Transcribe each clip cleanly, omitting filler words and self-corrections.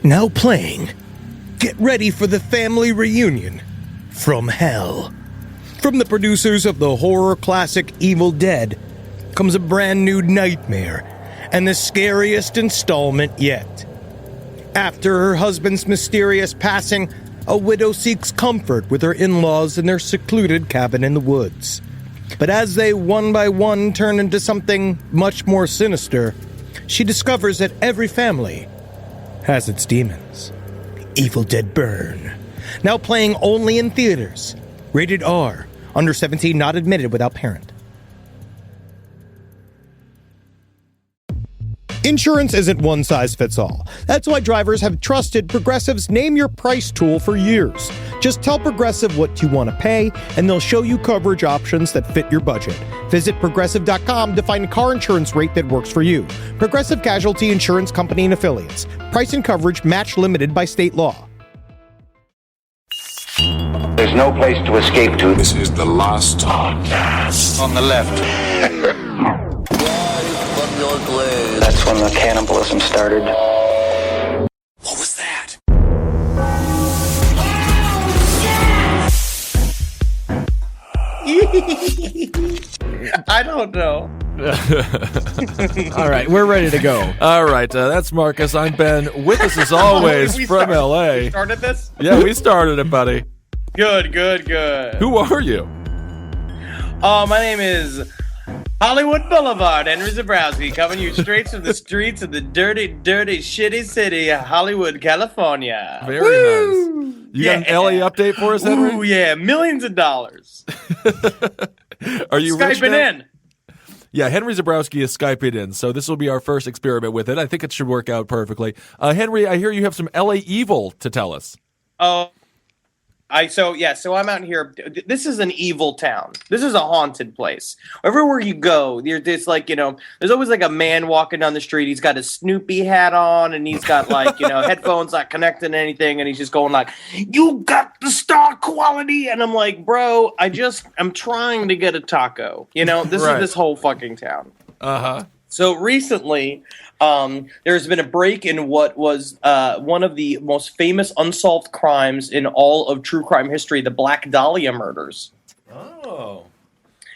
Now playing, get ready for the family reunion from hell. From the producers of the horror classic Evil Dead comes a brand new nightmare and the scariest installment yet. After her husband's mysterious passing, a widow seeks comfort with her in-laws in their secluded cabin in the woods. But as they one by one turn into something much more sinister, she discovers that every family has its demons. Evil Dead Burn. Now playing only in theaters. Rated R. Under 17, not admitted without parent. Insurance isn't one size fits all. That's why drivers have trusted Progressive's Name Your Price tool for years. Just tell Progressive what you want to pay, and they'll show you coverage options that fit your budget. Visit Progressive.com to find a car insurance rate that works for you. Progressive Casualty Insurance Company and Affiliates. Price and coverage match limited by state law. There's no place to escape to. This is the last podcast. On the left. That's when the cannibalism started. What was that? I don't know. All right, we're ready to go. All right, that's Marcus. I'm Ben. With us as always from LA. We started this? Yeah, we started it, buddy. Good. Who are you? My name is Hollywood Boulevard, Henry Zabrowski, coming you straight from the streets of the dirty, shitty city of Hollywood, California. Very nice. You got an LA update for us, Henry? Ooh, yeah, millions of dollars. Are you Skyping in? Yeah, Henry Zabrowski is Skyping in, so this will be our first experiment with it. I think it should work out perfectly. Henry, I hear you have some LA evil to tell us. Oh. So I'm out here. This is an evil town. This is a haunted place. Everywhere you go, there's there's always like a man walking down the street. He's got his Snoopy hat on, and he's got headphones not connected to anything, and he's just going like, "You got the star quality," and I'm like, bro, I'm trying to get a taco. This Right. is this whole fucking town. Uh-huh. So recently, there's been a break in what was one of the most famous unsolved crimes in all of true crime history, the Black Dahlia murders. Oh.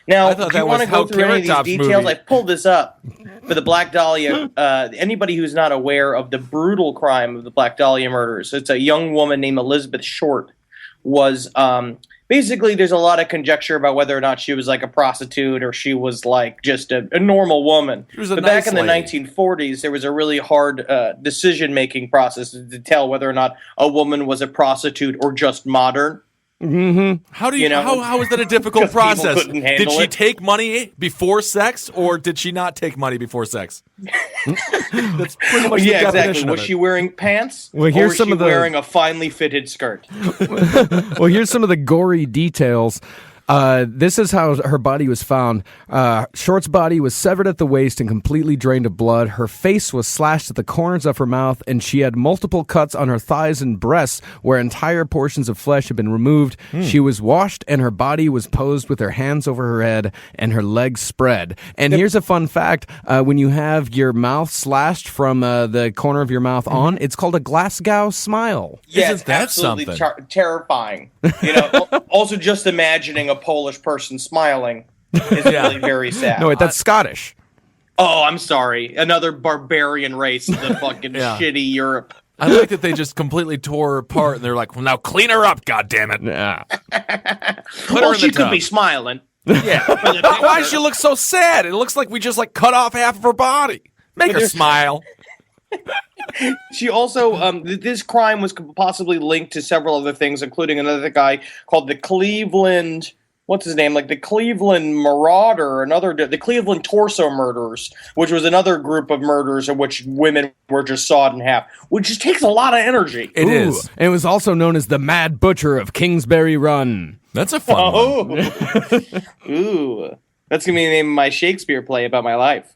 Now, I thought do you that want to was go Hal through any of these Carrot Top's details? movie. I pulled this up for the Black Dahlia. Anybody who's not aware of the brutal crime of the Black Dahlia murders, it's a young woman named Elizabeth Short was basically, there's a lot of conjecture about whether or not she was like a prostitute or she was like just a normal woman. She was a but nice back in the lady. 1940s, there was a really hard decision-making process to tell whether or not a woman was a prostitute or just modern. Mm-hmm. How do you how is that a difficult 'Cause people process? couldn't handle Did she it. take money before sex, or did she not take money before sex? That's pretty much the Yeah, exactly. definition Was of it. she wearing pants? Well, here's or was some she of the- wearing a finely fitted skirt? Well, here's some of the gory details. This is how her body was found. Short's body was severed at the waist and completely drained of blood. Her face was slashed at the corners of her mouth, and she had multiple cuts on her thighs and breasts where entire portions of flesh had been removed. She was washed, and her body was posed with her hands over her head and her legs spread. And here's a fun fact. When you have your mouth slashed from the corner of your mouth on, it's called a Glasgow smile. Yeah, Isn't it's that absolutely something? terrifying. Also just imagining a Polish person smiling is really very sad. No, wait, that's Scottish. Oh, I'm sorry. Another barbarian race in the fucking Yeah. shitty Europe. I like that they just completely tore her apart, and they're like, "Well, now clean her up, goddammit." Yeah. Put her Well, in she the could tub. be smiling. Yeah. Why does she look so sad? It looks like we just cut off half of her body. Make her smile. She also, this crime was possibly linked to several other things, including another guy called the Cleveland, what's his name? Like the Cleveland Marauder, the Cleveland Torso Murderers, which was another group of murders in which women were just sawed in half, which just takes a lot of energy. It is. And it was also known as the Mad Butcher of Kingsbury Run. That's a fun one. Oh, ooh. That's going to be the name of my Shakespeare play about my life.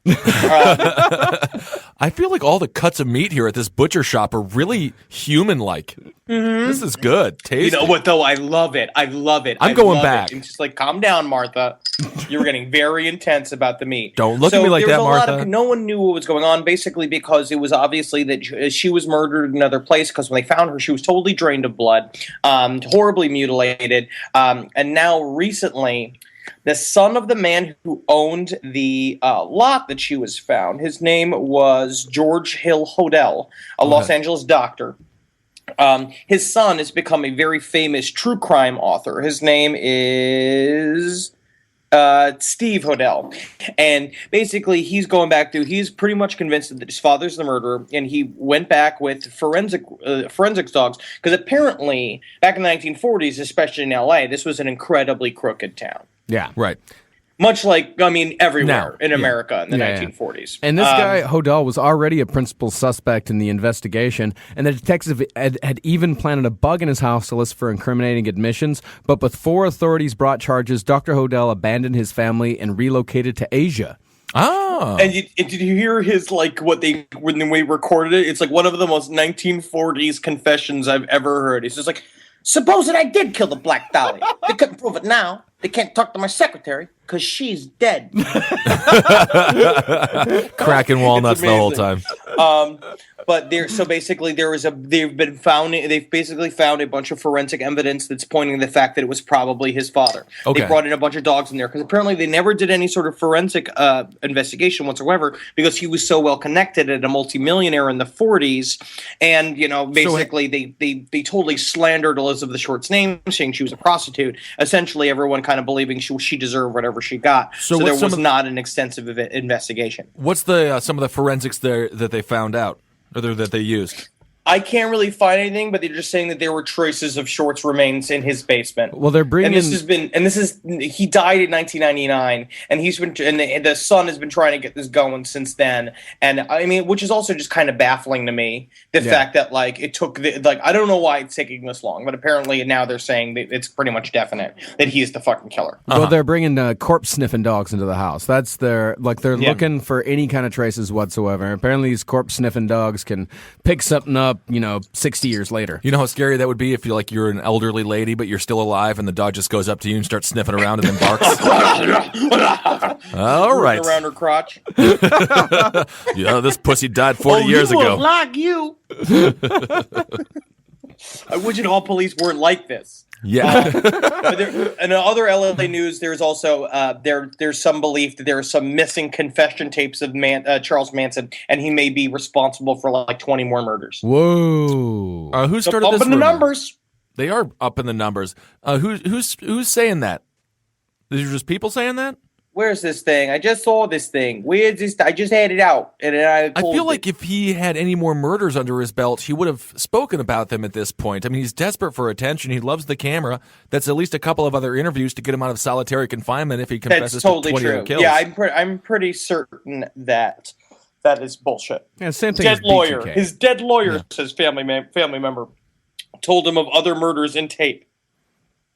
I feel like all the cuts of meat here at this butcher shop are really human-like. This is good. Tasty. You know what, though? I love it. I love it. I'm going back. It's just like, calm down, Martha. You're getting very intense about the meat. Don't look at me like that, Martha. No one knew what was going on, basically because it was obviously that she was murdered in another place, because when they found her, she was totally drained of blood, horribly mutilated, and now recently, the son of the man who owned the lot that she was found, his name was George Hill Hodel, a Los Angeles doctor. His son has become a very famous true crime author. His name is Steve Hodel. And basically, he's going back through, he's pretty much convinced that his father's the murderer, and he went back with forensics dogs, because apparently, back in the 1940s, especially in LA, this was an incredibly crooked town. Yeah. Right. Much like, I mean, everywhere in America in the 1940s. And this guy, Hodel, was already a principal suspect in the investigation, and the detective had even planted a bug in his house to list for incriminating admissions. But before authorities brought charges, Dr. Hodel abandoned his family and relocated to Asia. Oh. And did you hear his, like, when we recorded it? It's like one of the most 1940s confessions I've ever heard. He's just like, supposing I did kill the Black Dahlia. They couldn't prove it now. They can't talk to my secretary because she's dead. Cracking walnuts the whole time. But they've basically found a bunch of forensic evidence that's pointing to the fact that it was probably his father. Okay. They brought in a bunch of dogs in there because apparently they never did any sort of forensic investigation whatsoever, because he was so well connected and a multimillionaire in the 40s. And, basically they totally slandered Elizabeth Short's name, saying she was a prostitute. Essentially, everyone kind of believing she deserved whatever she got. So there was not an extensive investigation. What's the some of the forensics there that they found out, or that they used? I can't really find anything, but they're just saying that there were traces of Short's remains in his basement. Well, they're bringing. He died in 1999, and the son has been trying to get this going since then. And I mean, which is also just kind of baffling to me, the fact that it took I don't know why it's taking this long, but apparently now they're saying that it's pretty much definite that he is the fucking killer. Well, they're bringing corpse sniffing dogs into the house. That's they're looking for any kind of traces whatsoever. Apparently, these corpse sniffing dogs can pick something up, 60 years later. You know how scary that would be if you're an elderly lady, but you're still alive, and the dog just goes up to you and starts sniffing around and then barks. All right. Around her crotch. This pussy died 40 years ago. Like you. I wish all police weren't like this. Yeah. In other LA news, there's also there's some belief that there are some missing confession tapes of Charles Manson, and he may be responsible for 20 more murders. Whoa! Who started up this in the rumor? numbers? They are up in the numbers. Who's saying that? These are just people saying that? Where's this thing? I just saw this thing. Where's this? I just had it out, and then I feel like if he had any more murders under his belt, he would have spoken about them at this point. I mean, he's desperate for attention. He loves the camera. That's at least a couple of other interviews to get him out of solitary confinement if he confesses That's totally to 20 true. other kills. Yeah, I'm pretty certain that is bullshit. Yeah, same thing. Dead as lawyer. BTK. His dead lawyer, says family member, told him of other murders in tape.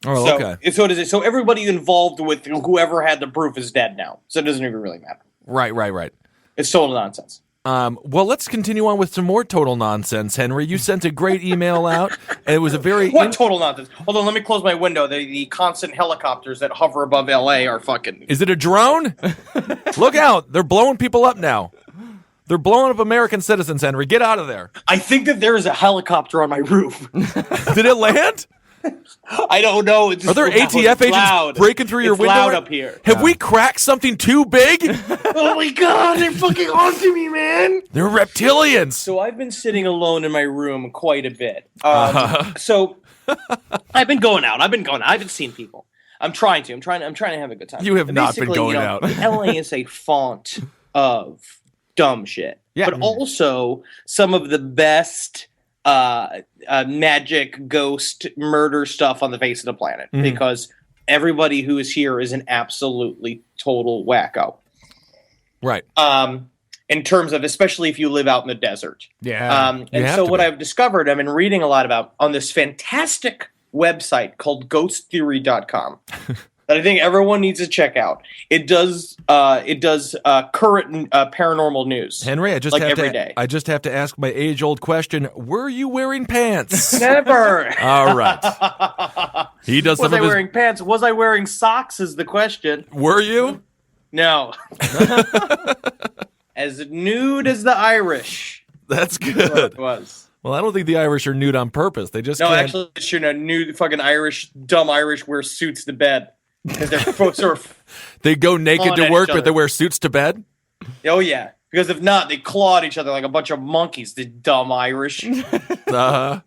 Oh, okay. So everybody involved with whoever had the proof is dead now. So it doesn't even really matter. Right. It's total nonsense. Well, let's continue on with some more total nonsense, Henry. You sent a great email out, and it was a very... What total nonsense? Hold on, let me close my window. The constant helicopters that hover above L.A. are fucking... Is it a drone? Look out. They're blowing people up now. They're blowing up American citizens, Henry. Get out of there. I think that there is a helicopter on my roof. Did it land? I don't know. Are there ATF agents breaking through your window? It's loud up here. Have we cracked something too big? Oh my god, they're fucking onto me, man. They're reptilians. So I've been sitting alone in my room quite a bit. So I've been going out. I haven't seen people. I'm trying to have a good time. You have not been going out. LA is a font of dumb shit. Yeah. But also some of the best magic, ghost, murder stuff on the face of the planet, because everybody who is here is an absolutely total wacko. Right. In terms of, especially if you live out in the desert. Yeah. And so what I've discovered, I've been reading a lot about on this fantastic website called ghosttheory.com. that I think everyone needs to check out. It does current paranormal news. Henry, I just like have every to. day. I just have to ask my age-old question: were you wearing pants? Never. All right. He does Was some I of his. wearing pants? Was I wearing socks? Is the question. Were you? No. As nude as the Irish. That's That's what good. it was. Well, I don't think the Irish are nude on purpose. They just No, can't. actually, nude fucking dumb Irish wear suits to bed because they're sort of. They go naked on to at work, each but they other. wear suits to bed. Oh yeah, because if not, they claw at each other like a bunch of monkeys. The dumb Irish. Uh-huh.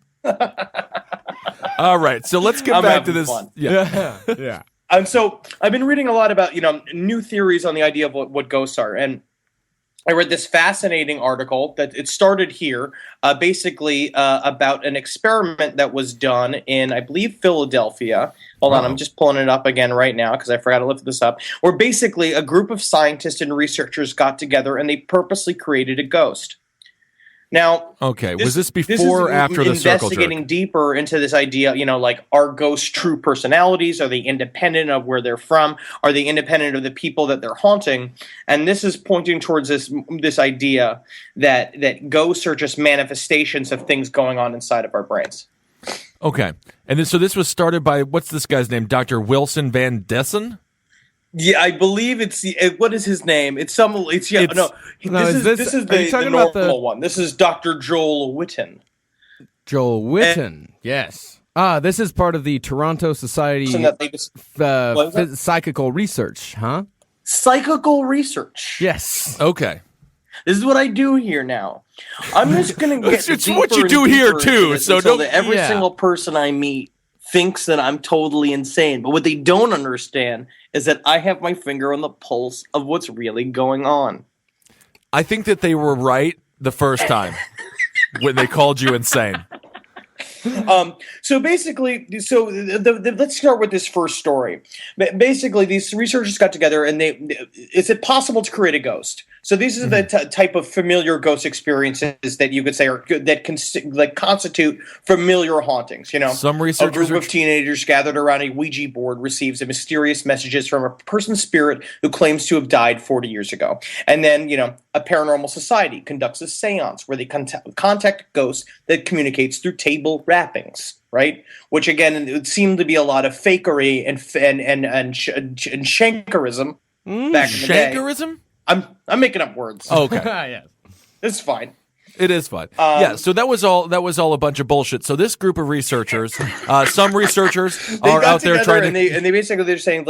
All right, so let's get I'm back to having this. fun. Yeah. Yeah. And so I've been reading a lot about new theories on the idea of what ghosts are, and I read this fascinating article that it started here, basically about an experiment that was done in, I believe, Philadelphia. Hold on, I'm just pulling it up again right now because I forgot to lift this up. Where basically a group of scientists and researchers got together and they purposely created a ghost. Now, Okay, was this before or after the circle investigating jerk? deeper into this idea, like, are ghosts true personalities? Are they independent of where they're from? Are they independent of the people that they're haunting? And this is pointing towards this idea that ghosts are just manifestations of things going on inside of our brains. Okay, and then so this was started by what's this guy's name? Dr. Wilson Van Dessen? Yeah, I believe it's what is his name? This are you is talking the about normal one. This is Dr. Joel Witten. Joel Witten. Yes. This is part of the Toronto Society So that they just- what is it? Psychical Research, huh? Psychical research. Yes. Okay. This is what I do here now. I'm just going to get It's deeper what you and do here, deeper too, into this so until don't- that every yeah. single person I meet thinks that I'm totally insane. But what they don't understand is that I have my finger on the pulse of what's really going on. I think that they were right the first time when they called you insane. So basically, let's start with this first story. Basically, these researchers got together and is it possible to create a ghost? So these are the type of familiar ghost experiences that you could say are that constitute familiar hauntings. Some a researchers group of teenagers gathered around a Ouija board receives a mysterious messages from a person's spirit who claims to have died 40 years ago. And then, a paranormal society conducts a seance where they contact ghosts that communicates through table rappings, right? Which, again, it would seem to be a lot of fakery and shankerism back in the day. Shankerism? I'm making up words. Okay. Yes. It's fine. It is fun. Yeah, so that was all a bunch of bullshit. So this group of researchers, some researchers They are got out there together trying to and they basically they're saying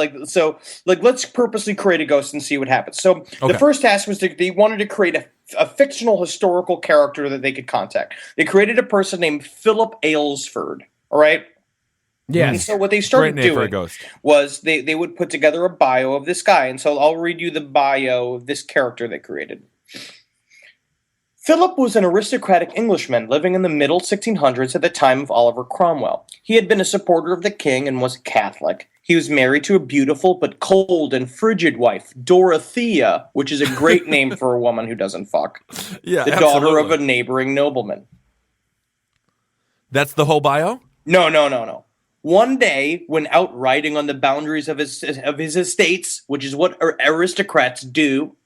let's purposely create a ghost and see what happens. So Okay. the first task was they wanted to create a fictional historical character that they could contact. They created a person named Philip Aylesford. All right. And Yes. so what they started Great name for a doing ghost. was they would put together a bio of this guy. And so I'll read you the bio of this character they created. Philip was an aristocratic Englishman living in the middle 1600s at the time of Oliver Cromwell. He had been a supporter of the king and was a Catholic. He was married to a beautiful but cold and frigid wife, Dorothea, which is a great name for a woman who doesn't fuck. Yeah, The daughter of absolutely. a neighboring nobleman. That's the whole bio? No. One day, when out riding on the boundaries of his estates, which is what aristocrats do,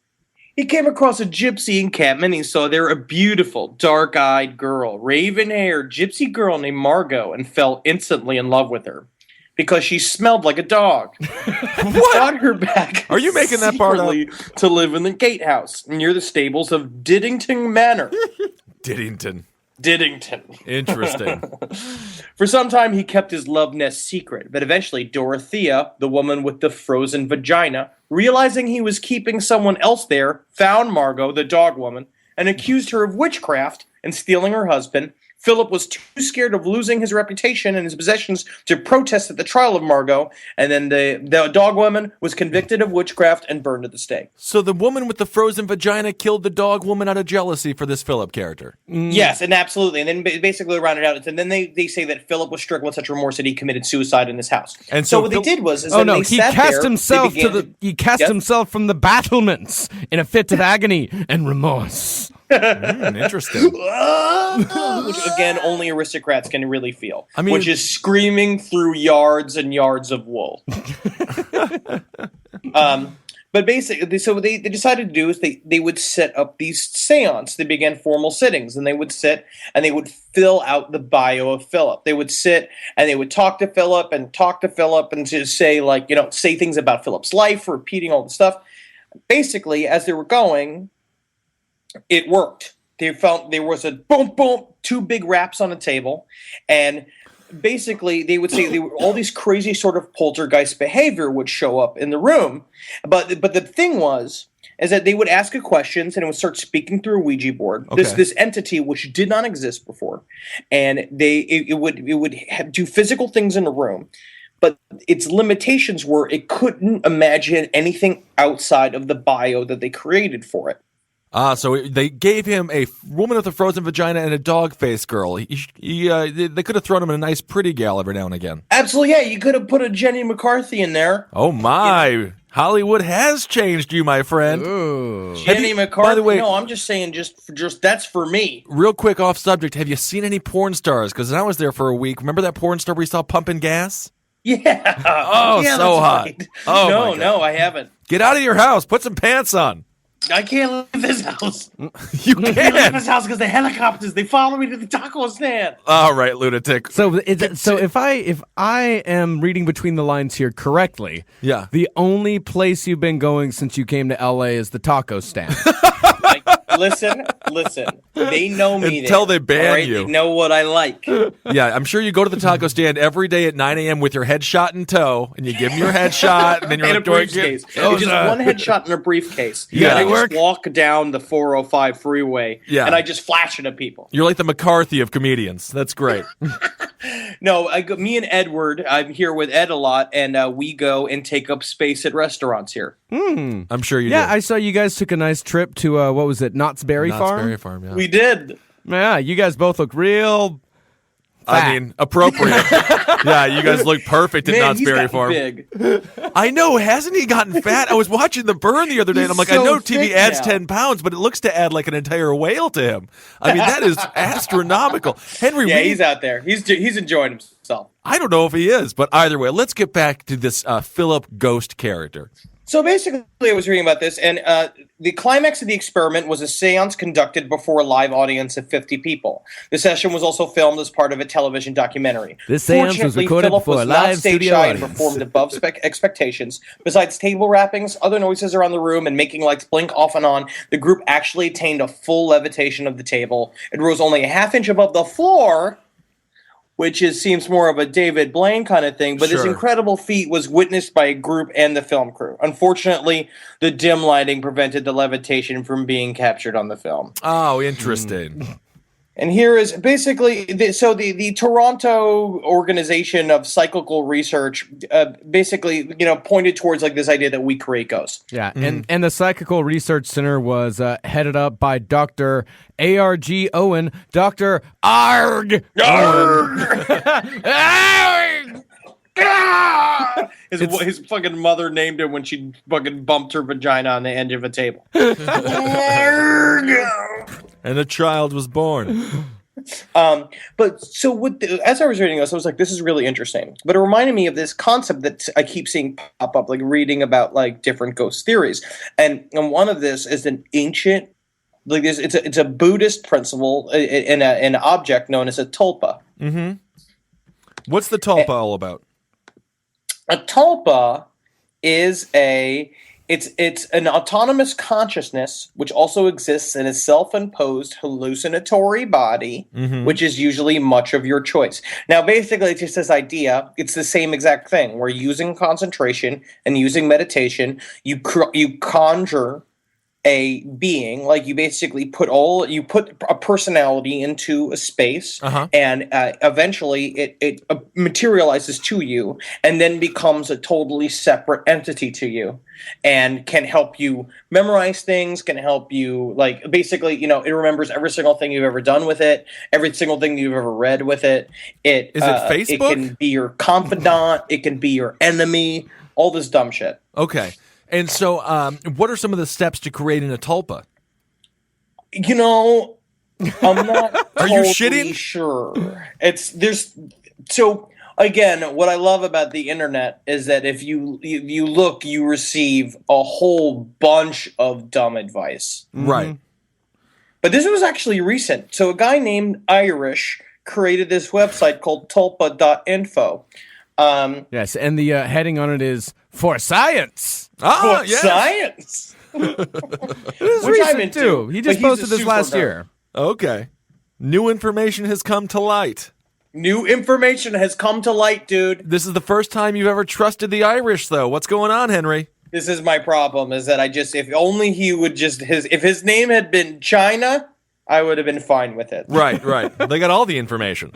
he came across a gypsy encampment. He saw there a beautiful, dark-eyed girl, raven-haired gypsy girl named Margot, and fell instantly in love with her because she smelled like a dog. Brought her back. Are you making that part up? secretly to live in the gatehouse near the stables of Diddington Manor. Diddington. Interesting. For some time, he kept his love nest secret, but eventually Dorothea, the woman with the frozen vagina, realizing he was keeping someone else there, found Margot, the dog woman, and accused her of witchcraft and stealing her husband. Philip was too scared of losing his reputation and his possessions to protest at the trial of Margot, and then the dog woman was convicted of witchcraft and burned at the stake. So the woman with the frozen vagina killed the dog woman out of jealousy for this Philip character. Yes, and absolutely. And then basically rounded out, and then they say that Philip was stricken with such remorse that he committed suicide in his house. And so so what they did was, He cast himself from the battlements in a fit of agony and remorse. Interesting. Which again, only aristocrats can really feel. I mean, which is screaming through yards and yards of wool. But basically, so they decided to do is they would set up these seance. They began formal sittings, and they would sit and they would fill out the bio of Philip. They would sit and they would talk to Philip and just say say things about Philip's life, repeating all the stuff. Basically, as they were going, it worked. They felt there was a boom, boom, two big raps on a table, and basically they would say all these crazy sort of poltergeist behavior would show up in the room. But the thing is that they would ask questions and it would start speaking through a Ouija board. Okay. This entity which did not exist before, and it would do physical things in the room. But its limitations were it couldn't imagine anything outside of the bio that they created for it. So they gave him a woman with a frozen vagina and a dog-faced girl. They could have thrown him in a nice pretty gal every now and again. Absolutely, yeah. You could have put a Jenny McCarthy in there. Oh, my. Hollywood has changed you, my friend. Ooh. Jenny McCarthy. By the way, no, I'm just saying, just that's for me. Real quick off subject, have you seen any porn stars? Because I was there for a week. Remember that porn star we saw pumping gas? Yeah. Oh, yeah, so that's hot. right. Oh, No, I haven't. Get out of your house. Put some pants on. I can't leave this house. You I can't leave can. this house because the helicopters, they follow me to the taco stand. All right, lunatic. So if I am reading between the lines here correctly, Yeah. the only place you've been going since you came to LA is the taco stand. Listen. They know me Until there, they ban all right? you. They know what I like. Yeah, I'm sure you go to the taco stand every day at 9 a.m. with your headshot in tow, and you give them your headshot, and then you're In a like, "Doing briefcase. it." It's just one headshot in a briefcase. Yeah. And I Work. just walk down the 405 freeway. Yeah. And I just flash it at people. You're like the McCarthy of comedians. That's great. No, me and Edward, I'm here with Ed a lot, and we go and take up space at restaurants here. I'm sure you Yeah, do. I saw you guys took a nice trip to what was it, Knott's Berry Knott's Farm? Berry Farm, yeah. We did. Yeah, you guys both look real. I mean, appropriate. Yeah, you guys look perfect at Man, Knott's he's Berry gotten Farm. big. I know, hasn't he gotten fat? I was watching The Burn the other day, and I'm like, I so know TV thick adds now. 10 pounds, but it looks to add like an entire whale to him. I mean, that is astronomical. Henry Yeah, Reed, he's out there. He's enjoying himself. I don't know if he is, but either way, let's get back to this Philip Ghost character. So basically, I was reading about this, and the climax of the experiment was a seance conducted before a live audience of 50 people. The session was also filmed as part of a television documentary. This seance was Fortunately, recorded Philip before a was not live stage studio shy and audience. performed above expectations. Besides table rappings, other noises around the room, and making lights blink off and on, the group actually attained a full levitation of the table. It rose only a half-inch above the floor, which seems more of a David Blaine kind of thing, but this Sure. incredible feat was witnessed by a group and the film crew. Unfortunately, the dim lighting prevented the levitation from being captured on the film. Oh, interesting. And here is basically the Toronto organization of cyclical research basically pointed towards like this idea that we create ghosts. Yeah, and the Psychical Research Center was headed up by Dr. A.R.G. Owen, Dr. Arg. His fucking mother named him when she fucking bumped her vagina on the edge of a table. And a child was born. But so as I was reading this, I was like, this is really interesting. But it reminded me of this concept that I keep seeing pop up, like reading about like different ghost theories. And one of this is an ancient, like this, it's a Buddhist principle in an object known as a tulpa. Mm-hmm. What's the tulpa all about? A tulpa is it's an autonomous consciousness which also exists in a self-imposed hallucinatory body, which is usually much of your choice. Now, basically, it's just this idea. It's the same exact thing. We're using concentration and using meditation. You conjure a being, like you basically put a personality into a space, and eventually it materializes to you and then becomes a totally separate entity to you and can help you memorize things, can help you, like, basically, it remembers every single thing you've ever done with it, every single thing you've ever read with it. Is it Facebook? It can be your confidant, it can be your enemy, all this dumb shit. Okay. And so, what are some of the steps to creating a tulpa? You know, I'm not Are you totally shitting? sure. So again, what I love about the internet is that if you look, you receive a whole bunch of dumb advice. Right. But this was actually recent. So a guy named Irish created this website called tulpa.info. Yes, and the heading on it is for science. Ah, For yes. science. This is Which I'm recent into, too. He but just he's a posted this super last nerd. year. Okay. New information has come to light. New information has come to light, dude. This is the first time you've ever trusted the Irish, though. What's going on, Henry? This is my problem, is that if only he would if his name had been China, I would have been fine with it. Right. They got all the information.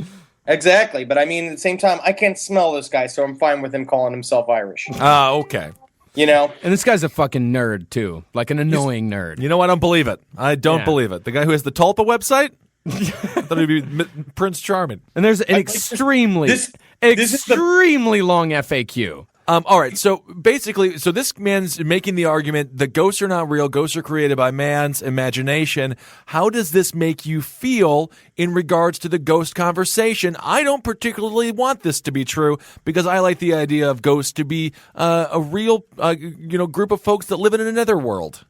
Exactly. But I mean, at the same time, I can't smell this guy, so I'm fine with him calling himself Irish. Ah, okay. You know? And this guy's a fucking nerd too, like an annoying nerd. You know, I don't believe it. I don't Yeah. believe it. The guy who has the Tulpa website? I thought he'd be Prince Charming. And there's an extremely this is the- long FAQ. All right, so basically, this man's making the argument that ghosts are not real, ghosts are created by man's imagination. How does this make you feel in regards to the ghost conversation? I don't particularly want this to be true because I like the idea of ghosts to be a real group of folks that live in another world.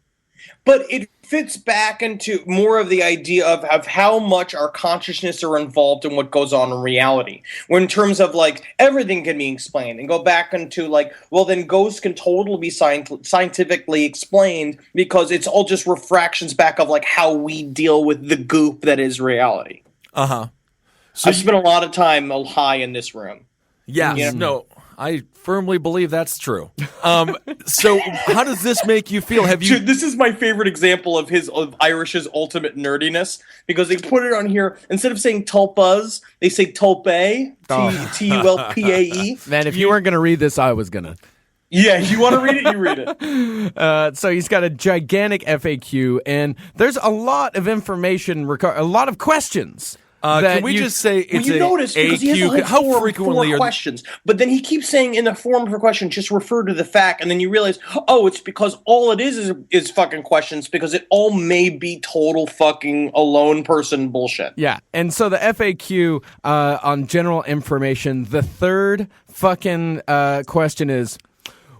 But it fits back into more of the idea of how much our consciousness are involved in what goes on in reality. When in terms of, like, everything can be explained. And go back into, like, well, then ghosts can totally be scientifically explained because it's all just refractions back of, like, how we deal with the goop that is reality. Uh-huh. I've spent a lot of time high in this room. Yes, Yeah. no, I firmly believe that's true. So how does this make you feel? Have you... Dude, this is my favorite example of Irish's ultimate nerdiness, because they put it on here, instead of saying tulpas, they say Tulpae, Tulpae. Man, if you weren't going to read this, I was going to. Yeah, you want to read it, you read it. So he's got a gigantic FAQ, and there's a lot of information, a lot of questions. Can we just say it's you notice, because he has a whole How form, frequently four are questions, but then he keeps saying in the form of a question, just refer to the fact, and then you realize, oh, it's because all it is fucking questions, because it all may be total fucking alone person bullshit. Yeah, and so the FAQ on general information, the third fucking question is,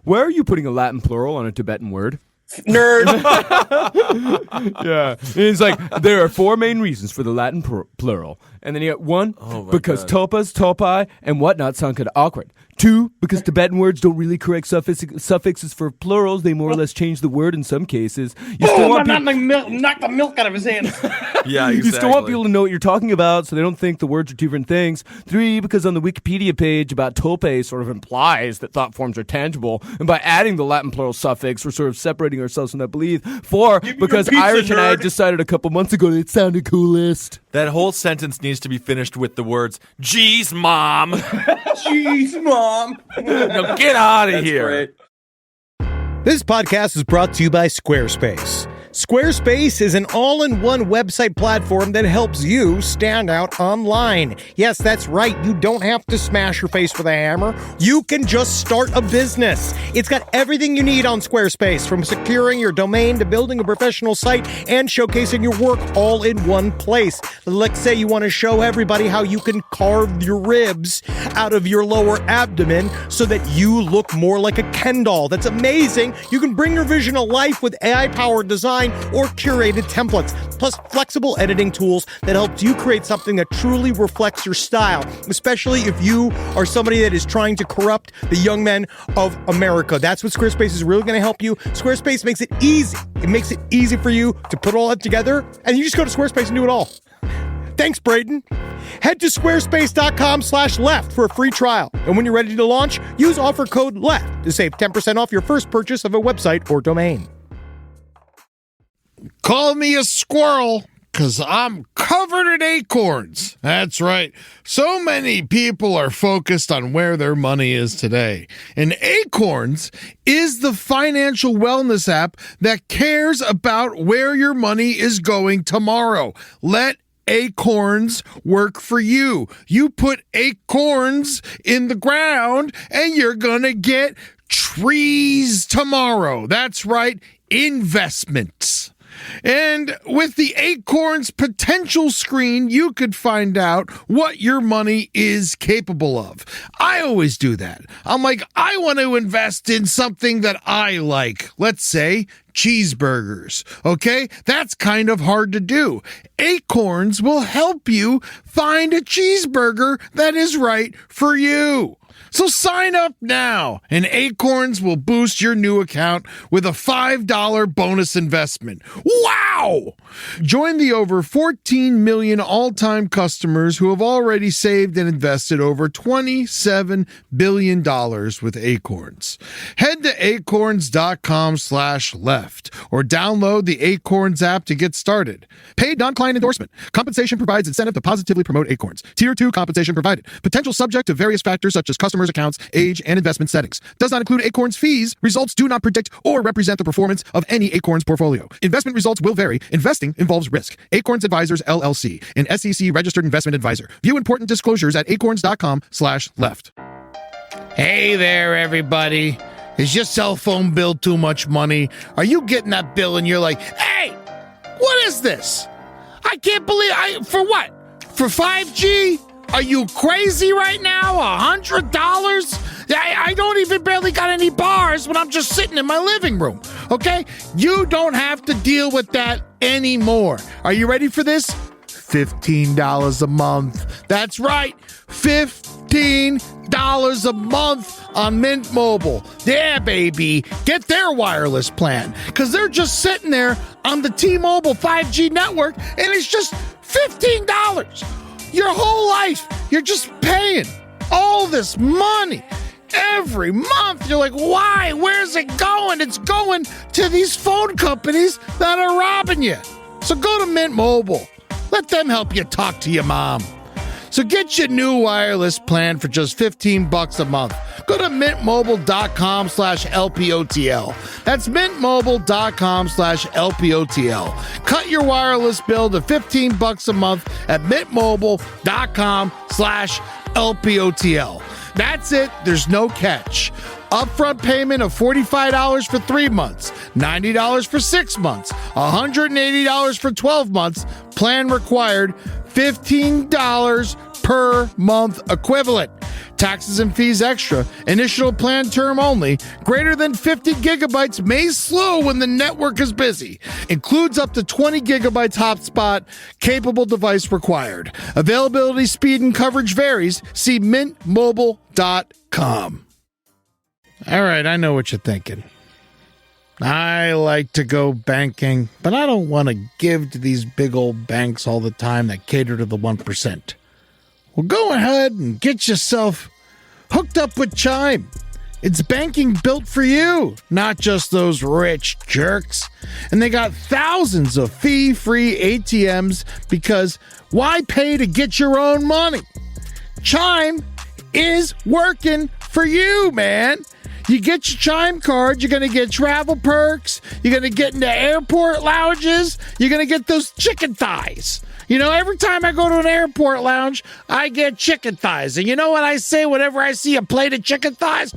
where are you putting a Latin plural on a Tibetan word? Nerd. Yeah. And he's like, there are four main reasons for the Latin plural. And then you got one, because tulpas, tulpae, and whatnot sound kind of awkward. Two, because Tibetan words don't really correct suffixes for plurals. They more or less change the word in some cases. You still want knock the milk out of his hand. Yeah, exactly. You still want people to know what you're talking about so they don't think the words are two different things. Three, because on the Wikipedia page about Tulpae sort of implies that thought forms are tangible. And by adding the Latin plural suffix, we're sort of separating ourselves from that belief. Four, because pizza, Irish and I nerd. decided a couple months ago that it sounded coolest. That whole sentence needs to be finished with the words, "Geez, Mom." Jeez, Mom. Now get out of That's here. great. This podcast is brought to you by Squarespace. Squarespace is an all-in-one website platform that helps you stand out online. Yes, that's right. You don't have to smash your face with a hammer. You can just start a business. It's got everything you need on Squarespace, from securing your domain to building a professional site and showcasing your work all in one place. Let's say you want to show everybody how you can carve your ribs out of your lower abdomen so that you look more like a Ken doll. That's amazing. You can bring your vision to life with AI-powered design or curated templates, plus flexible editing tools that helps you create something that truly reflects your style, especially if you are somebody that is trying to corrupt the young men of America. That's what Squarespace is really going to help you. Squarespace makes it easy. It makes it easy for you to put all that together, and you just go to Squarespace and do it all. Thanks, Braden. Head to squarespace.com/left for a free trial. And when you're ready to launch, use offer code LEFT to save 10% off your first purchase of a website or domain. Call me a squirrel, 'cause I'm covered in acorns. That's right. So many people are focused on where their money is today. And Acorns is the financial wellness app that cares about where your money is going tomorrow. Let Acorns work for you. You put acorns in the ground and you're gonna get trees tomorrow. That's right, investments. And with the Acorns potential screen, you could find out what your money is capable of. I always do that. I'm like, I want to invest in something that I like. Let's say cheeseburgers. Okay? That's kind of hard to do. Acorns will help you find a cheeseburger that is right for you. So sign up now, and Acorns will boost your new account with a $5 bonus investment. Wow! Join the over 14 million all-time customers who have already saved and invested over $27 billion with Acorns. Head to acorns.com/left or download the Acorns app to get started. Paid non-client endorsement. Compensation provides incentive to positively promote Acorns. Tier 2 compensation provided. Potential subject to various factors such as customers' accounts, age, and investment settings. Does not include Acorns fees. Results do not predict or represent the performance of any Acorns portfolio. Investment results will vary. Investing involves risk. Acorns Advisors, LLC, an SEC registered investment advisor. View important disclosures at acorns.com/left. Hey there, everybody. Is your cell phone bill too much money? Are you getting that bill and you're like, hey, what is this? I can't believe for what? For 5G? Are you crazy right now? $100? I don't even barely got any bars when I'm just sitting in my living room. Okay? You don't have to deal with that anymore. Are you ready for this? $15 a month. That's right. $15 a month on Mint Mobile. Yeah, baby. Get their wireless plan. Because they're just sitting there on the T-Mobile 5G network, and it's just $15. Your whole life, you're just paying all this money every month. You're like, why? Where's it going? It's going to these phone companies that are robbing you. So go to Mint Mobile. Let them help you talk to your mom. So get your new wireless plan for just $15 a month. Go to mintmobile.com/LPOTL. That's mintmobile.com/LPOTL. Cut your wireless bill to $15 a month at mintmobile.com/LPOTL. That's it. There's no catch. Upfront payment of $45 for 3 months, $90 for 6 months, $180 for 12 months. Plan required, $15 per month equivalent. Taxes and fees extra. Initial plan term only. Greater than 50 gigabytes may slow when the network is busy. Includes up to 20 gigabytes hotspot. Capable device required. Availability, speed, and coverage varies. See mintmobile.com. All right, I know what you're thinking. I like to go banking, but I don't want to give to these big old banks all the time that cater to the 1%. Well, go ahead and get yourself hooked up with Chime. It's banking built for you, not just those rich jerks. And they got thousands of fee-free ATMs because why pay to get your own money? Chime is working for you, man. You get your Chime card, you're going to get travel perks, you're going to get into airport lounges, you're going to get those chicken thighs. You know, every time I go to an airport lounge, I get chicken thighs. And you know what I say whenever I see a plate of chicken thighs?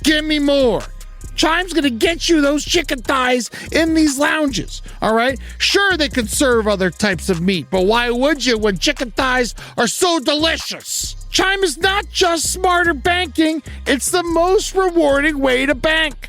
Give me more. Chime's going to get you those chicken thighs in these lounges, all right? Sure, they could serve other types of meat, but why would you when chicken thighs are so delicious? Chime is not just smarter banking, it's the most rewarding way to bank.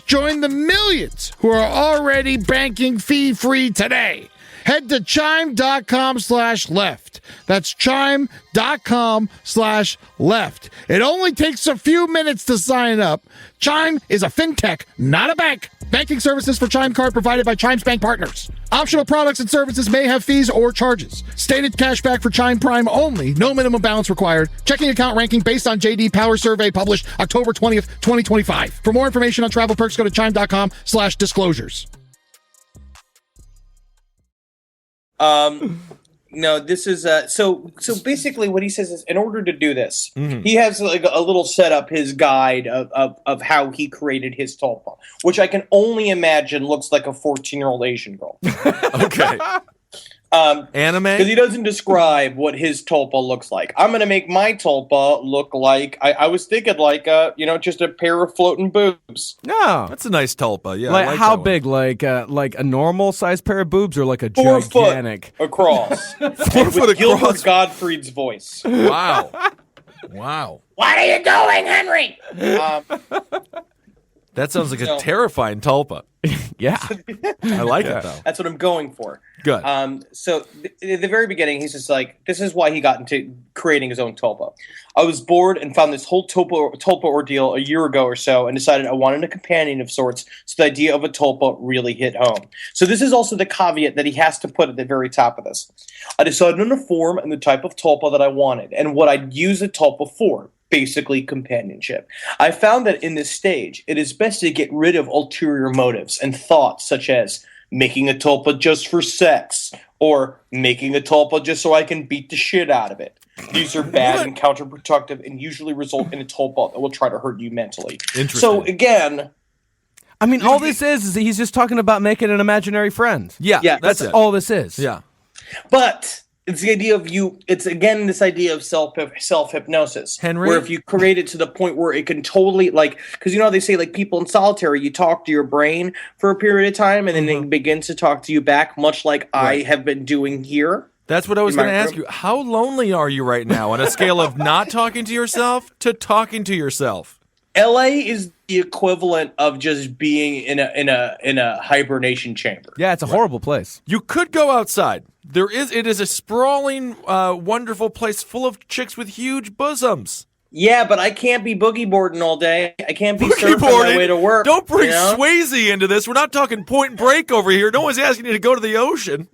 Join the millions who are already banking fee-free today. Head to chime.com/left. That's chime.com/left. It only takes a few minutes to sign up. Chime is a fintech, not a bank. Banking services for Chime Card provided by Chime's bank partners. Optional products and services may have fees or charges. Stated cashback for Chime Prime only. No minimum balance required. Checking account ranking based on JD Power Survey published October 20th, 2025. For more information on travel perks, go to chime.com/disclosures. No, this is so basically what he says is in order to do this, he has like a little setup, his guide of how he created his tulpa, which I can only imagine looks like a 14-year-old Asian girl. Okay. Anime? Because he doesn't describe what his tulpa looks like. I'm going to make my tulpa look like, I was thinking like, just a pair of floating boobs. No. That's a nice tulpa. Yeah. I Like, like how that one. big? Like a normal sized pair of boobs or like a 4 gigantic? foot across. 4 And foot with Gilbert across. Gottfried's voice. Wow. Wow. What are you doing, Henry? That sounds like a So- terrifying tulpa. Yeah. I like it, though. That's what I'm going for. Good. So at the very beginning, he's just like, this is why he got into creating his own tulpa. I was bored and found this whole tulpa ordeal a year ago or so and decided I wanted a companion of sorts, so the idea of a tulpa really hit home. So this is also the caveat that he has to put at the very top of this. I decided on the form and the type of tulpa that I wanted and what I'd use a tulpa for. Basically companionship. I found that in this stage, it is best to get rid of ulterior motives and thoughts such as making a tulpa just for sex or making a tulpa just so I can beat the shit out of it. These are bad and counterproductive and usually result in a tulpa that will try to hurt you mentally. Interesting. So again, I mean, all this is he's just talking about making an imaginary friend. Yeah, Yeah, that's That's it. all this is. Yeah. but it's the idea of you. It's again this idea of self hypnosis, Henry? where if you create it to the point where it can totally because you know how they say like people in solitary, you talk to your brain for a period of time and then it begins to talk to you back, much like I have been doing here. That's what I was In my going to ask room. you. How lonely are you right now on a scale of not talking to yourself to talking to yourself? LA is the equivalent of just being in a hibernation chamber. Yeah, it's a horrible place. You could go outside. It is a sprawling, wonderful place full of chicks with huge bosoms. Yeah, but I can't be boogie boarding all day. I can't be surfing my Boarding. way to work. Don't bring you know? Swayze into this. We're not talking Point Break over here. No one's asking you to go to the ocean.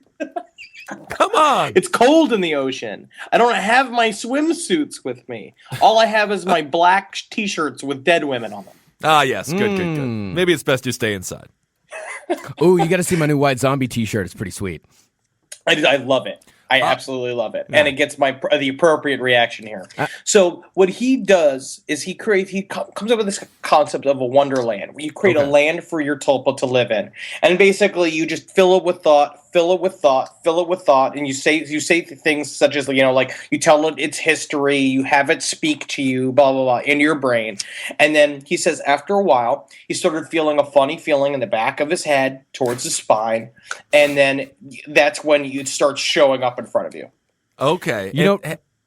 Come on. It's cold in the ocean. I don't have my swimsuits with me. All I have is my black t-shirts with dead women on them. Ah, yes. Good. Maybe it's best you stay inside. Ooh, you got to see my new White Zombie T-shirt. It's pretty sweet. I love it. I absolutely love it, and it gets the appropriate reaction here. So what he does is he comes up with this concept of a wonderland, where you create a land for your tulpa to live in, and basically you just fill it with thought, and you say things such as like you tell it its history, you have it speak to you, blah blah blah, in your brain, and then he says after a while he started feeling a funny feeling in the back of his head towards his spine, and then that's when it starts showing up in front of you. Okay. You know,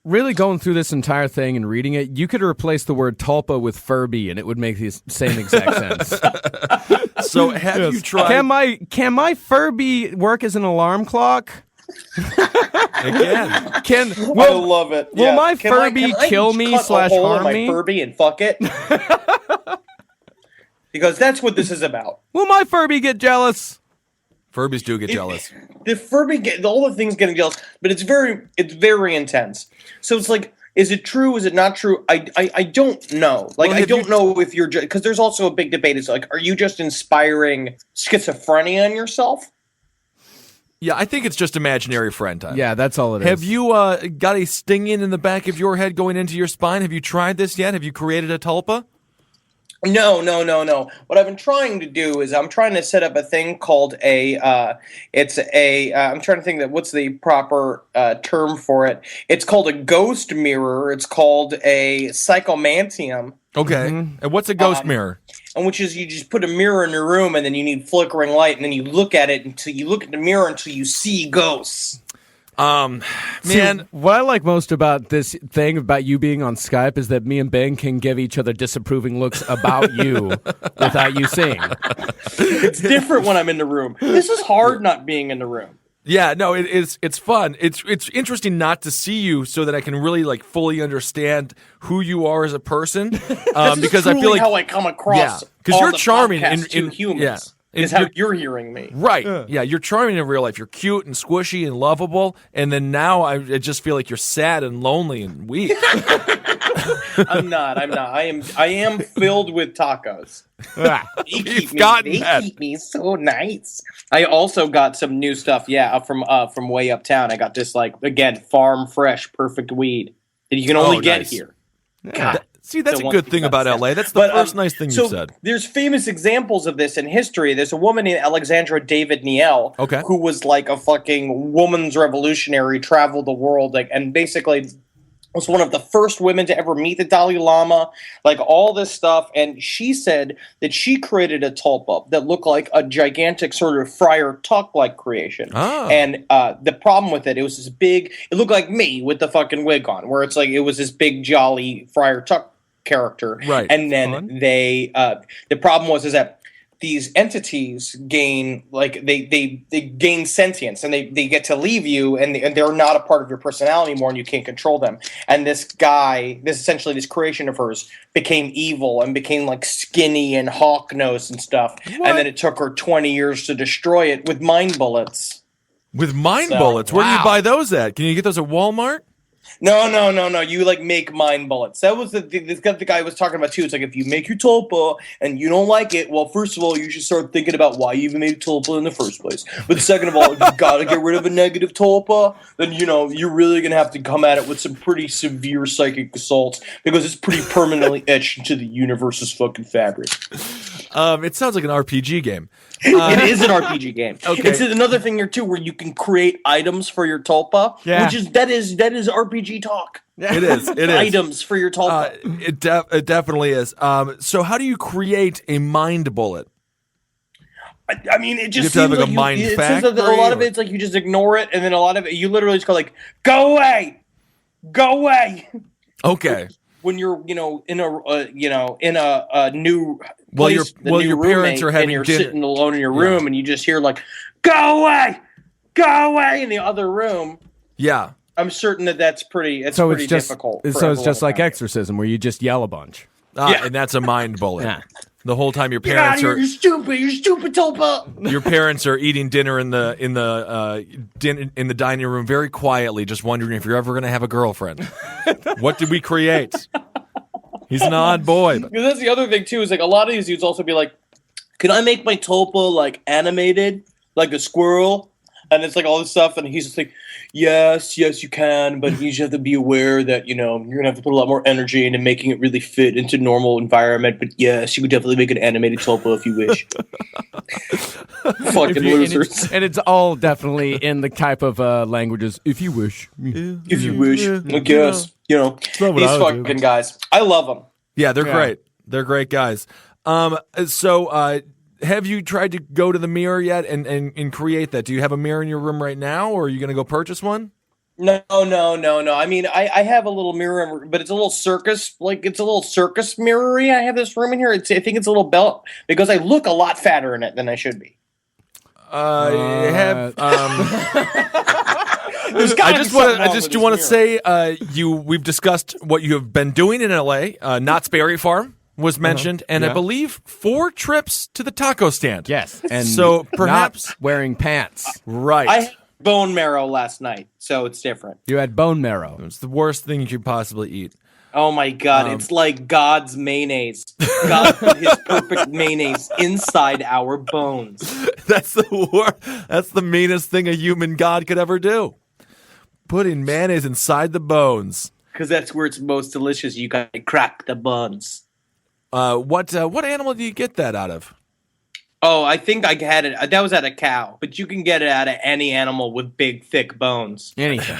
really going through this entire thing and reading it, you could replace the word tulpa with Furby, and it would make the same exact sense. So have you tried Can my Furby work as an alarm clock? again? I love it. will my Can Furby can I kill me cut a slash hole in harm my me? Furby and fuck it? Because that's what this is about. Will my Furby get jealous? Furbies do get jealous. The Furby all the things getting jealous, but it's very intense. So it's like, is it true? Is it not true? I don't know. Like, Well, I don't know if you're because there's also a big debate. It's like, are you just inspiring schizophrenia in yourself? Yeah, I think it's just imaginary friend time. Yeah, that's all it is. Have you got a stinging in the back of your head going into your spine? Have you tried this yet? Have you created a tulpa? No. What I've been trying to do is I'm trying to set up a thing called I'm trying to think that what's the proper term for it. It's called a ghost mirror. It's called a psychomantium. Okay. And what's a ghost mirror? And which is you just put a mirror in your room and then you need flickering light and then you look at it until you look at the mirror until you see ghosts. Man, See, what I like most about this thing about you being on Skype is that me and Ben can give each other disapproving looks about you without you seeing. It's different when I'm in the room. This is hard not being in the room. yeah, no, it's fun. It's interesting not to see you so that I can really fully understand who you are as a person. Because I feel like how I come across. because on you're the charming podcast in to humans. yeah. Is how you're hearing me. Right. Yeah, you're charming in real life. You're cute and squishy and lovable. And then now I just feel like you're sad and lonely and weak. I'm not. I am filled with tacos. You've gotten that. They keep me so nice. I also got some new stuff. Yeah, from way uptown. I got this again farm fresh perfect weed that you can only get nice. here. God. See, that's So a good once thing you about understand. LA. That's the But, first nice thing so you said. There's famous examples of this in history. There's a woman named Alexandra David Niel, Okay. who was like a fucking woman's revolutionary, traveled the world, like, and basically was one of the first women to ever meet the Dalai Lama, like all this stuff. And she said that she created a tulpa that looked like a gigantic sort of Friar Tuck-like creation. Ah. And the problem with it, it was this big, it looked like me with the fucking wig on, where it's like, it was this big, jolly Friar Tuck character. Right. And then Fun. they, the problem was is that these entities gain like they gain sentience, and they get to leave you, and they're not a part of your personality anymore, and you can't control them. And this creation of hers became evil and became like skinny and hawk nosed and stuff. What? And then it took her 20 years to destroy it with mind bullets. With mind So, bullets, where do you wow. buy those at? Can you get those at Walmart? No. You like make mind bullets. That was the guy was talking about too. It's like if you make your tulpa and you don't like it, well, first of all, you should start thinking about why you even made a tulpa in the first place. But second of all, if you gotta get rid of a negative tulpa, then you're really gonna have to come at it with some pretty severe psychic assaults because it's pretty permanently etched into the universe's fucking fabric. It sounds like an RPG game. It is an RPG game. Okay. It's another thing here too, where you can create items for your tulpa, Yeah. which is that is RPG talk. It is. It is. Items for your tulpa. It definitely is. So how do you create a mind bullet? I mean, it just You have seems to have, like, like a mind it seems that a factory, lot of or- it's like you just ignore it, and then a lot of it you literally just go like, "Go away, go away." Okay. When you're in a new Well, place, the your new parents roommate, are having and you're dinner. sitting alone in your room, and you just hear like, "Go away, in the other room. Yeah. I'm certain that's pretty. It's So pretty it's just difficult. for so it's just everyone like around you. exorcism, where you just yell a bunch. Yeah. And that's a mind bullet. Yeah. The whole time your Get out of parents here! are You're stupid, Tulpa. your parents are eating dinner in the dining room very quietly, just wondering if you're ever going to have a girlfriend. What did we create? He's an odd boy. Because that's the other thing too. Is like a lot of these dudes also be like, "Can I make my Tulpa like animated, like a squirrel?" And it's like all this stuff, and he's just like, yes, you can, but you just have to be aware that, you're going to have to put a lot more energy into making it really fit into normal environment. But yes, you could definitely make an animated Tulpa if you wish. Fucking losers. And it's all definitely in the type of languages, if you wish. If you wish. I guess. not These what I would do. fucking guys. I love them. Yeah, they're Yeah. great. They're great guys. So have you tried to go to the mirror yet and create that? Do you have a mirror in your room right now, or are you going to go purchase one? No. I mean, I have a little mirror, but it's a little circus, mirror-y. I have this room in here. I think it's a little belt because I look a lot fatter in it than I should be. I just do want to say we've discussed what you have been doing in LA. Knott's Berry Farm was mentioned, and I Yeah. believe 4 trips to the taco stand. Yes, and So perhaps- not wearing pants. Right. I had bone marrow last night, so it's different. You had bone marrow. It's the worst thing you could possibly eat. Oh my god, it's like God's mayonnaise. God put his perfect mayonnaise inside our bones. That's the worst. That's the meanest thing a human god could ever do. Putting mayonnaise inside the bones. Because that's where it's most delicious. You gotta crack the buns. What animal do you get that out of? Oh, I think I had it. That was out of cow, but you can get it out of any animal with big, thick bones. Anything.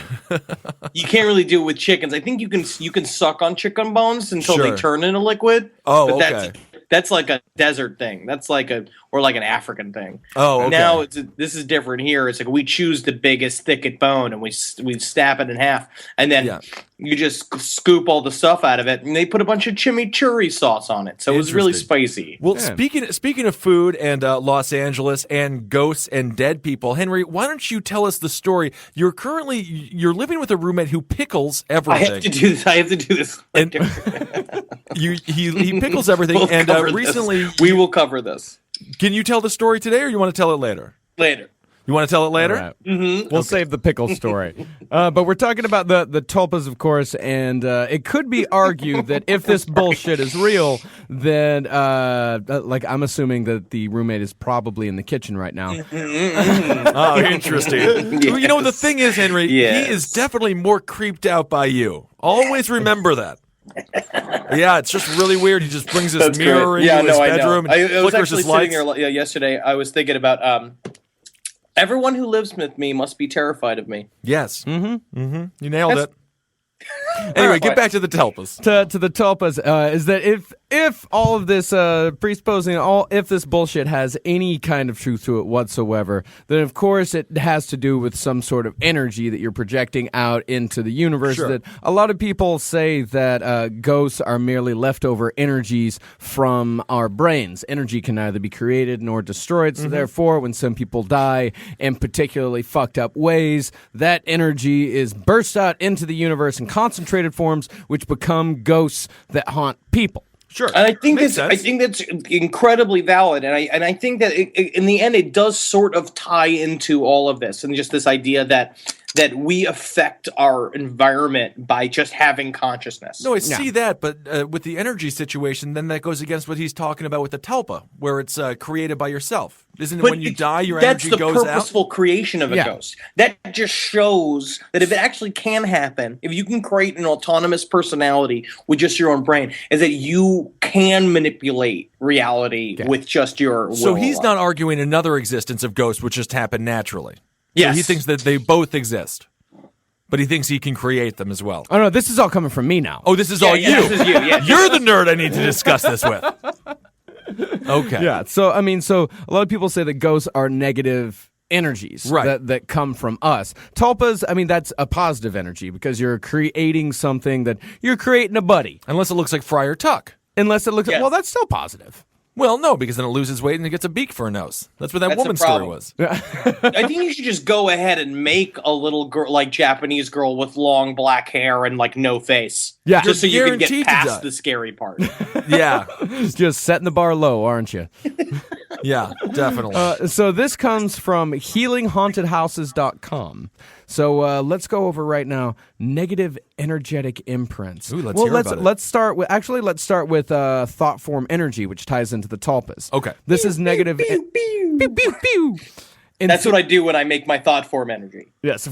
You can't really do it with chickens. I think you can suck on chicken bones until Sure. they turn into liquid. Oh, but okay. That's like a desert thing. That's like an African thing. Oh, okay. Now this is different here. It's like we choose the biggest, thickest bone and we snap it in half, and then Yeah. you just scoop all the stuff out of it, and they put a bunch of chimichurri sauce on it, so it was really Interesting. spicy. Well, Yeah. speaking of food and Los Angeles and ghosts and dead people, Henry, why don't you tell us the story? You're living with a roommate who pickles I everything. have to do this. I have to do this. And- he pickles everything, We'll and cover this. recently, we will cover this can you tell the story today, or you want to tell it later? later. You want to tell it later? All right. We'll save the pickle story. But we're talking about the tulpas, of course, and it could be argued that if this bullshit is real, then, like, I'm assuming that the roommate is probably in the kitchen right now. Oh, interesting. Yes. You know, the thing is, Henry, Yes. he is definitely more creeped out by you. Always remember that. Yeah, it's just really weird. He just brings this That's mirror great. into his bedroom and I was flickers actually his sitting lights. there yesterday. I was thinking about everyone who lives with me must be terrified of me. Yes. Mm-hmm. You nailed That's- it. Anyway, get back to the Tulpas. To the Tulpas is that if all of this presupposing if this bullshit has any kind of truth to it whatsoever, then of course it has to do with some sort of energy that you're projecting out into the universe. Sure. That a lot of people say that ghosts are merely leftover energies from our brains. Energy can neither be created nor destroyed, so therefore when some people die in particularly fucked up ways, that energy is burst out into the universe in concentrated forms, which become ghosts that haunt people. Sure. And I think Makes that's incredibly valid, and I think that in the end it does sort of tie into all of this, and just this idea that we affect our environment by just having consciousness. No, I see that, but with the energy situation, then that goes against what he's talking about with the Tulpa, where it's created by yourself. Isn't it when you die, your energy goes out? That's the purposeful creation of a ghost. That just shows that if it actually can happen, if you can create an autonomous personality with just your own brain, is that you can manipulate reality with just your will. So he's not arguing another existence of ghosts which just happen naturally. Yes. So he thinks that they both exist, but he thinks he can create them as well. Oh no, this is all coming from me now. Oh, this is all you. This is you. Yeah. You're the nerd I need to discuss this with. Okay. Yeah. So a lot of people say that ghosts are negative energies that come from us. Tulpas, that's a positive energy because you're creating something that you're creating a buddy. Unless it looks like Friar Tuck. Unless it looks well, that's still positive. Well, no, because then it loses weight and it gets a beak for a nose. That's what that That's woman's the story problem. was. I think you should just go ahead and make a little girl, like Japanese girl with long black hair and like no face. Yeah. Just so you can Guaranteed get to past die. the scary part. Yeah. Just setting the bar low, aren't you? Yeah, definitely. So this comes from healinghauntedhouses.com. So let's go over right now negative energetic imprints. Ooh, let's hear about it. Let's start with thought form energy, which ties into the Tulpas. Okay. This is negative. Pew, pew. Pew, pew, pew. That's what I do when I make my thought form energy. Yes.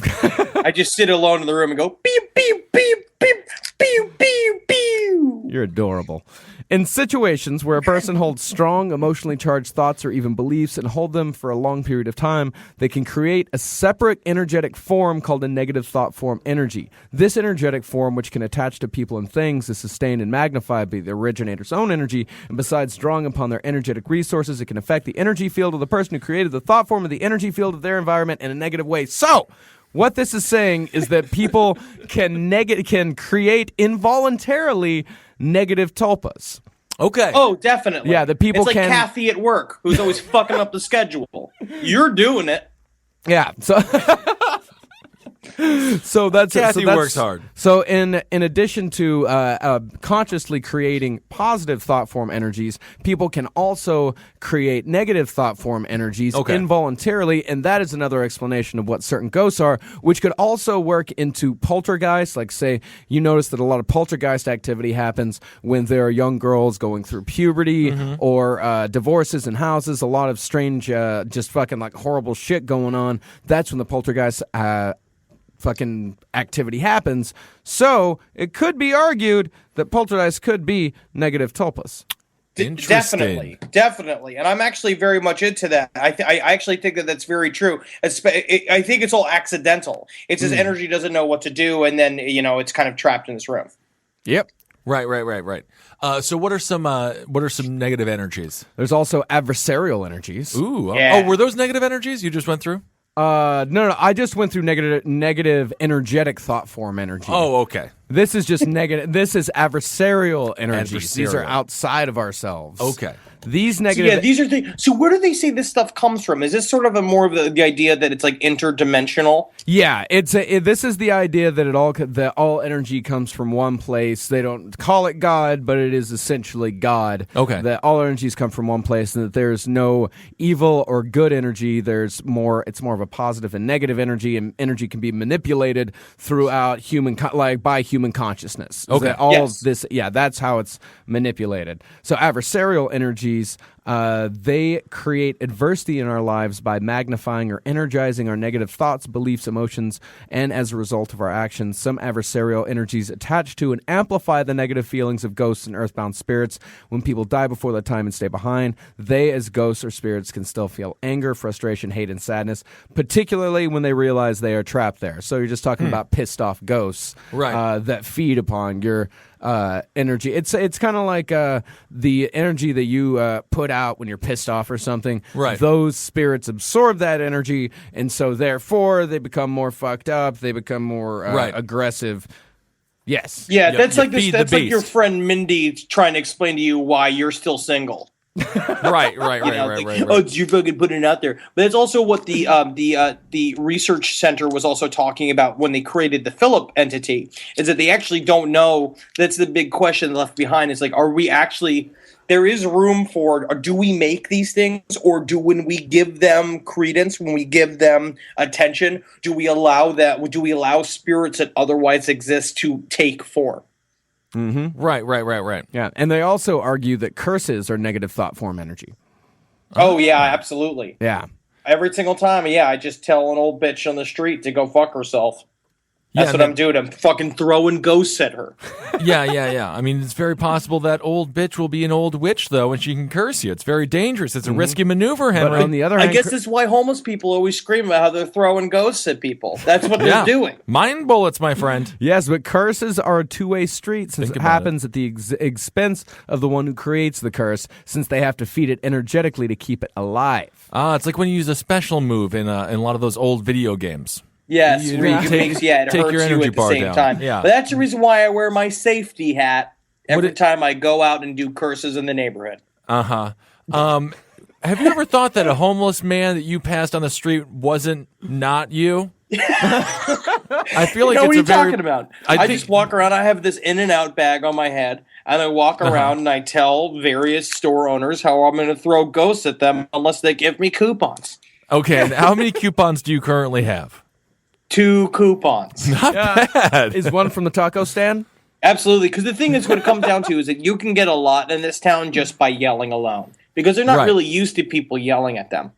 I just sit alone in the room and go pew pew pew pew pew pew pew. You're adorable. In situations where a person holds strong, emotionally charged thoughts or even beliefs and hold them for a long period of time, they can create a separate energetic form called a negative thought form energy. This energetic form, which can attach to people and things, is sustained and magnified by the originator's own energy, and besides drawing upon their energetic resources, it can affect the energy field of the person who created the thought form of the energy field of their environment in a negative way. So, what this is saying is that people can create involuntarily negative tulpas. Okay. Oh, definitely. Yeah, the people It's like can- Kathy at work, who's always fucking up the schedule. You're doing it. Yeah. So that's Kathy that's, works hard. So in addition to consciously creating positive thought form energies, people can also create negative thought form energies involuntarily, and that is another explanation of what certain ghosts are, which could also work into poltergeist. Like, say, you notice that a lot of poltergeist activity happens when there are young girls going through puberty or divorces in houses. A lot of strange, just fucking like horrible shit going on. That's when the poltergeist fucking activity happens. So it could be argued that poltergeist could be negative tulpas. Interesting. Definitely. And I'm actually very much into that. I actually think that that's very true. I think it's all accidental. It's his energy doesn't know what to do, and then, it's kind of trapped in this room. Yep. Right. So what are some negative energies? There's also adversarial energies. Ooh. Yeah. Oh, were those negative energies you just went through? No. I just went through negative energetic thought form energy. Oh, okay. This is just negative. This is adversarial energies. These are Adversarial. outside of ourselves. Okay. These So, negative. these are things. So where do they say this stuff comes from? Is this sort of a more of the idea that it's like interdimensional? Yeah, this is the idea that all energy comes from one place. They don't call it God, but it is essentially God. Okay. That all energies come from one place, and that there's no evil or good energy. It's more of a positive and negative energy, and energy can be manipulated throughout by human human consciousness. Okay. That all Yes. of this, that's how it's manipulated. So adversarial energies, they create adversity in our lives by magnifying or energizing our negative thoughts, beliefs, emotions, and as a result of our actions, some adversarial energies attach to and amplify the negative feelings of ghosts and earthbound spirits. When people die before their time and stay behind, they as ghosts or spirits can still feel anger, frustration, hate, and sadness, particularly when they realize they are trapped there. So you're just talking about pissed off ghosts Right. that feed upon your energy. It's kind of like the energy that you put out when you're pissed off or something. Right. Those spirits absorb that energy, and so therefore they become more fucked up. They become more Right. aggressive. Yes. Yeah, You- that's you like this. feed the That's like your beast. friend Mindy trying to explain to you why you're still single. Right. You know, like, oh, did you fucking put it out there? But it's also what the research center was also talking about when they created the Philip entity. Is that they actually don't know. That's the big question left behind. Is like, are we actually? There is room for. Or do we make these things, or when we give them credence, when we give them attention, do we allow that? Do we allow spirits that otherwise exist to take form? Right. Yeah, and they also argue that curses are negative thought form energy. Oh yeah, absolutely. Yeah. Every single time, yeah, I just tell an old bitch on the street to go fuck herself. That's what I'm doing. I'm fucking throwing ghosts at her. Yeah. I mean, it's very possible that old bitch will be an old witch, though, and she can curse you. It's very dangerous. It's a risky maneuver, Henry. But on the other I hand, guess that's why homeless people always scream about how they're throwing ghosts at people. That's what they're doing. Mind bullets, my friend. yes, but curses are a two-way street since Think it about happens at the expense of the one who creates the curse, since they have to feed it energetically to keep it alive. It's like when you use a special move in a lot of those old video games. Yes, You where take- it take hurts your you energy at the bar same down. time. Yeah. But that's the reason why I wear my safety hat every it- time I go out and do curses in the neighborhood. Have you ever thought that a homeless man that you passed on the street wasn't not you? I feel like You know it's what are a you very, talking about? I I think- just walk around. I have this In-N-Out bag on my head, and I walk around and I tell various store owners how I'm going to throw ghosts at them unless they give me coupons. Okay, and how many coupons do you currently have? 2 coupons. Not bad. Is one from the taco stand? Absolutely, because the thing is what it comes down to is that you can get a lot in this town just by yelling alone. Because they're not Right. really used to people yelling at them.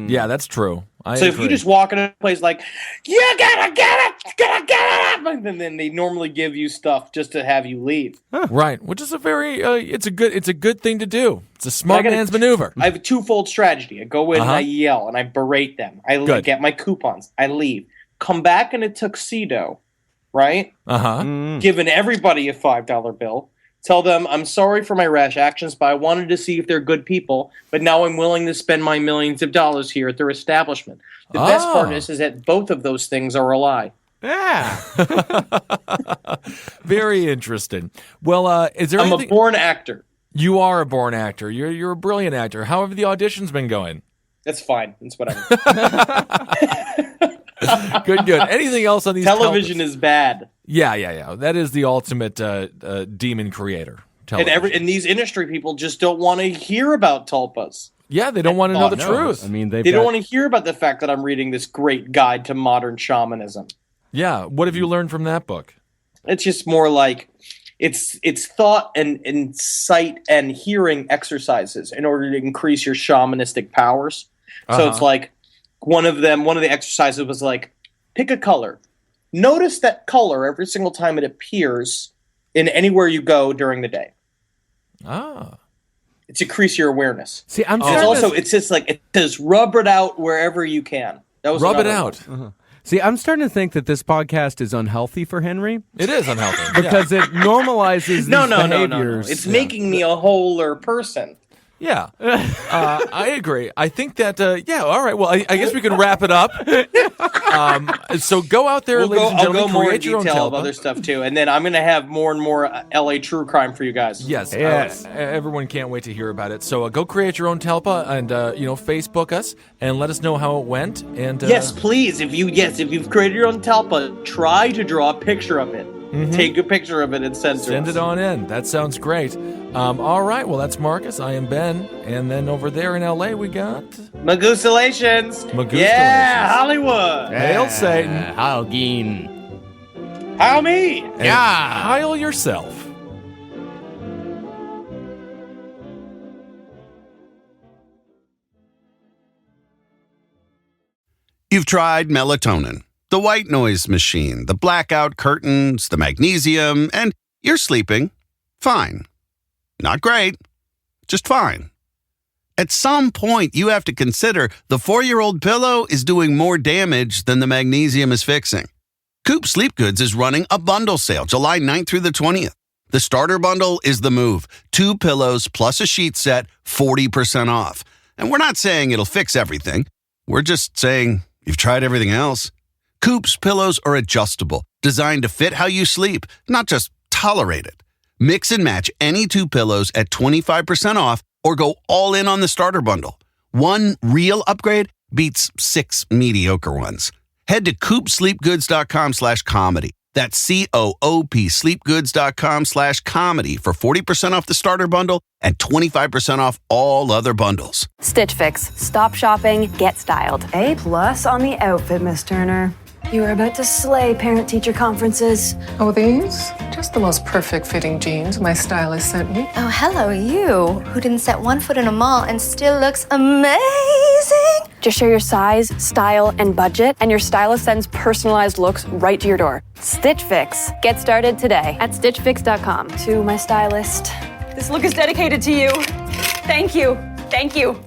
Yeah, that's true. I So if agree. you just walk in a place like, you gotta get it, you gotta get it, and then they normally give you stuff just to have you leave. right, which is a very it's a good thing to do. It's a smart gotta- man's maneuver. I have a twofold strategy. I go in and Uh-huh. I yell and I berate them. I Good. get my coupons. I leave. Come back in a tuxedo, right? Giving everybody a $5 bill. Tell them, I'm sorry for my rash actions, but I wanted to see if they're good people. But now I'm willing to spend my millions of dollars here at their establishment. The best part is that both of those things are a lie. Yeah. Very interesting. Well, is there I'm anything? a born actor. You are a born actor. You're a brilliant actor. How have the auditions been going? That's fine. That's whatever. Good. Anything else on these Television telpas? is bad. Yeah. That is the ultimate demon creator. Television. And these industry people just don't want to hear about tulpas. Yeah, they don't want to know the No, truth. I mean, They don't want to hear about the fact that I'm reading this great guide to modern shamanism. Yeah. What have you learned from that book? It's just more like it's thought and sight and hearing exercises in order to increase your shamanistic powers. So it's like one of the exercises was like, pick a color. Notice that color every single time it appears in anywhere you go during the day. It's increase your awareness. See, I'm It's starting also to, it's just like it says rub it out wherever you can. That was Rub it another out. one. I'm starting to think that this podcast is unhealthy for Henry It is unhealthy. because it normalizes these No. behaviors. It's making me a wholer person. Yeah, I agree. I think that, all right. Well, I guess we can wrap it up. So go out there, ladies and I'll gentlemen, go more in create your own detail of telpa. other stuff too, and then I'm going to have more and more LA true crime for you guys. Yes, Yes. everyone can't wait to hear about it. So go create your own telpa and Facebook us and let us know how it went. And Yes, please. If you've created your own talpa, try to draw a picture of it. Take a picture of it and send send us. it on in. That sounds great. All right. Well, that's Marcus. I am Ben, and then over there in LA we got Magusalations. Magusalations. Yeah, Hollywood. Hail Satan. Halgeen. How me? Yeah. Heil yourself. You've tried melatonin, the white noise machine, the blackout curtains, the magnesium, and you're sleeping fine. Not great, just fine. At some point, you have to consider the 4-year-old pillow is doing more damage than the magnesium is fixing. Coop Sleep Goods is running a bundle sale July 9th through the 20th. The starter bundle is the move. 2 pillows plus a sheet set, 40% off. And we're not saying it'll fix everything. We're just saying you've tried everything else. Coop's pillows are adjustable, designed to fit how you sleep, not just tolerate it. Mix and match any 2 pillows at 25% off or go all in on the starter bundle. One real upgrade beats 6 mediocre ones. Head to coopsleepgoods.com/comedy. That's COOP sleepgoods.com/comedy for 40% off the starter bundle and 25% off all other bundles. Stitch Fix. Stop shopping, get styled. A+ on the outfit, Miss Turner. You are about to slay parent-teacher conferences. Oh, these? Just the most perfect fitting jeans my stylist sent me. Oh, hello, you, who didn't set one foot in a mall and still looks amazing. Just share your size, style, and budget, and your stylist sends personalized looks right to your door. Stitch Fix. Get started today at stitchfix.com. To my stylist. This look is dedicated to you. Thank you. Thank you.